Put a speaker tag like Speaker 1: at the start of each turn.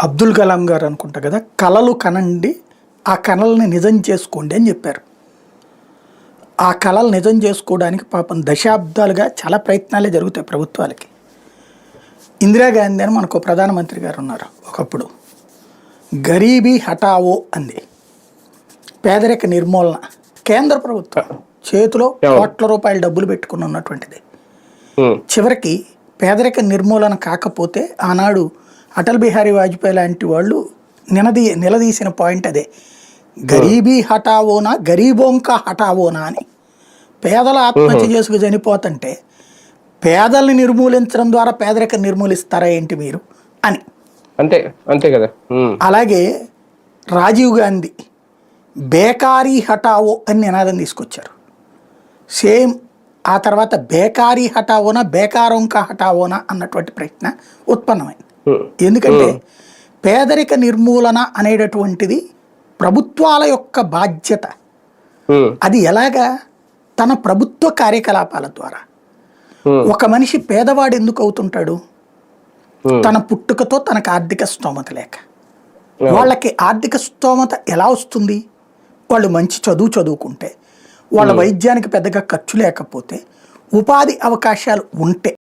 Speaker 1: అబ్దుల్ కలాం గారు అనుకుంటా కదా, కలలు కనండి, ఆ కళల్ని నిజం చేసుకోండి అని చెప్పారు. ఆ కళలు నిజం చేసుకోవడానికి పాపం దశాబ్దాలుగా చాలా ప్రయత్నాలే జరుగుతాయి ప్రభుత్వాలకి. ఇందిరాగాంధీ అని మనకు ప్రధానమంత్రి గారు ఉన్నారు. ఒకప్పుడు గరీబీ హఠావో అంది, పేదరిక నిర్మూలన. కేంద్ర ప్రభుత్వం చేతిలో కోట్ల రూపాయల డబ్బులు పెట్టుకుని ఉన్నటువంటిది. చివరికి పేదరిక నిర్మూలన కాకపోతే ఆనాడు అటల్ బిహారీ వాజ్పేయి లాంటి వాళ్ళు నిలదీసిన పాయింట్ అదే, గరీబీ హఠావోనా గరీబోంకా హఠావోనా అని. పేదల ఆత్మహత్య చేసుకు చనిపోతుంటే పేదల్ని నిర్మూలించడం ద్వారా పేదరికం నిర్మూలిస్తారా ఏంటి మీరు అని.
Speaker 2: అంతే అంతే కదా.
Speaker 1: అలాగే రాజీవ్ గాంధీ బేకారీ హఠావో అని నినాదం తీసుకొచ్చారు. సేమ్ ఆ తర్వాత బేకారీ హఠావోనా బేకారోంకా హఠావోనా అన్నటువంటి ప్రశ్న ఉత్పన్నమైంది. ఎందుకంటే పేదరిక నిర్మూలన అనేటటువంటిది ప్రభుత్వాల యొక్క బాధ్యత. అది ఎలాగా? తన ప్రభుత్వ కార్యకలాపాల ద్వారా. ఒక మనిషి పేదవాడు ఎందుకు అవుతుంటాడు? తన పుట్టుకతో తనకు ఆర్థిక స్తోమత లేక. వాళ్ళకి ఆర్థిక స్తోమత ఎలా వస్తుంది? వాళ్ళు మంచి చదువుకుంటే, వాళ్ళ వైద్యానికి పెద్దగా ఖర్చు లేకపోతే, ఉపాధి అవకాశాలు ఉంటే